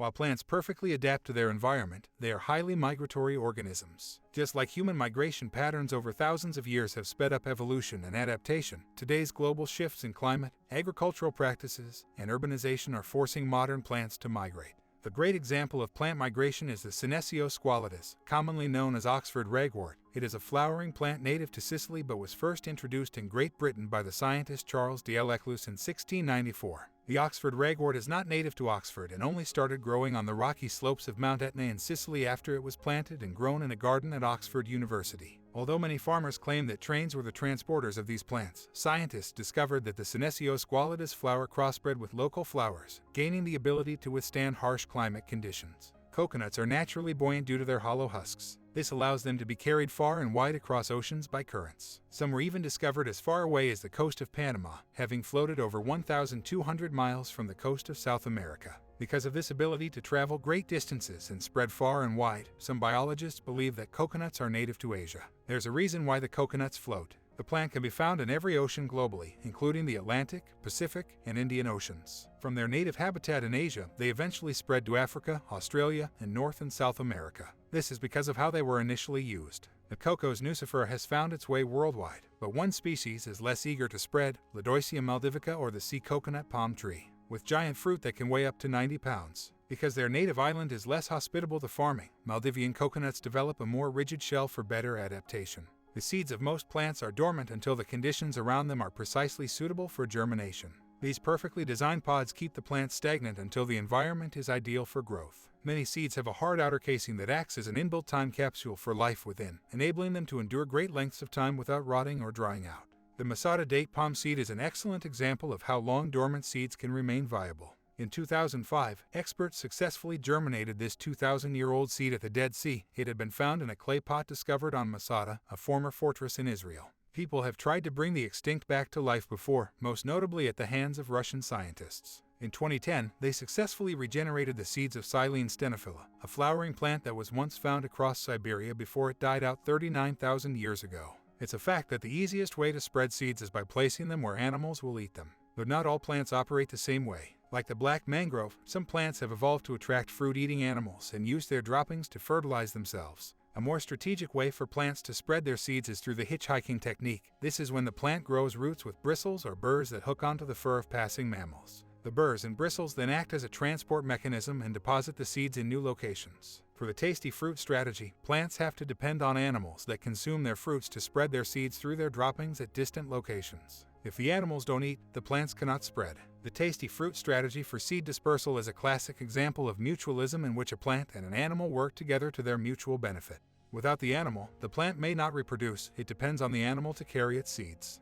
While plants perfectly adapt to their environment, they are highly migratory organisms. Just like human migration patterns over thousands of years have sped up evolution and adaptation, today's global shifts in climate, agricultural practices, and urbanization are forcing modern plants to migrate. The great example of plant migration is the Senecio squalidus, commonly known as Oxford ragwort. It is a flowering plant native to Sicily but was first introduced in Great Britain by the scientist Charles de L'Eclus in 1694. The Oxford ragwort is not native to Oxford and only started growing on the rocky slopes of Mount Etna in Sicily after it was planted and grown in a garden at Oxford University. Although many farmers claim that trains were the transporters of these plants, scientists discovered that the Senecio squalidus flower crossbred with local flowers, gaining the ability to withstand harsh climate conditions. Coconuts are naturally buoyant due to their hollow husks. This allows them to be carried far and wide across oceans by currents. Some were even discovered as far away as the coast of Panama, having floated over 1,200 miles from the coast of South America. Because of this ability to travel great distances and spread far and wide, some biologists believe that coconuts are native to Asia. There's a reason why the coconuts float. The plant can be found in every ocean globally, including the Atlantic, Pacific, and Indian Oceans. From their native habitat in Asia, they eventually spread to Africa, Australia, and North and South America. This is because of how they were initially used. The Cocos nucifera has found its way worldwide, but one species is less eager to spread, Ladoicea maldivica or the sea coconut palm tree, with giant fruit that can weigh up to 90 pounds. Because their native island is less hospitable to farming, Maldivian coconuts develop a more rigid shell for better adaptation. The seeds of most plants are dormant until the conditions around them are precisely suitable for germination. These perfectly designed pods keep the plant stagnant until the environment is ideal for growth. Many seeds have a hard outer casing that acts as an inbuilt time capsule for life within, enabling them to endure great lengths of time without rotting or drying out. The Masada date palm seed is an excellent example of how long dormant seeds can remain viable. In 2005, experts successfully germinated this 2,000-year-old seed at the Dead Sea. It had been found in a clay pot discovered on Masada, a former fortress in Israel. People have tried to bring the extinct back to life before, most notably at the hands of Russian scientists. In 2010, they successfully regenerated the seeds of Silene stenophylla, a flowering plant that was once found across Siberia before it died out 39,000 years ago. It's a fact that the easiest way to spread seeds is by placing them where animals will eat them. But not all plants operate the same way. Like the black mangrove, some plants have evolved to attract fruit-eating animals and use their droppings to fertilize themselves. A more strategic way for plants to spread their seeds is through the hitchhiking technique. This is when the plant grows roots with bristles or burrs that hook onto the fur of passing mammals. The burrs and bristles then act as a transport mechanism and deposit the seeds in new locations. For the tasty fruit strategy, plants have to depend on animals that consume their fruits to spread their seeds through their droppings at distant locations. If the animals don't eat, the plants cannot spread. The tasty fruit strategy for seed dispersal is a classic example of mutualism in which a plant and an animal work together to their mutual benefit. Without the animal, the plant may not reproduce. It depends on the animal to carry its seeds.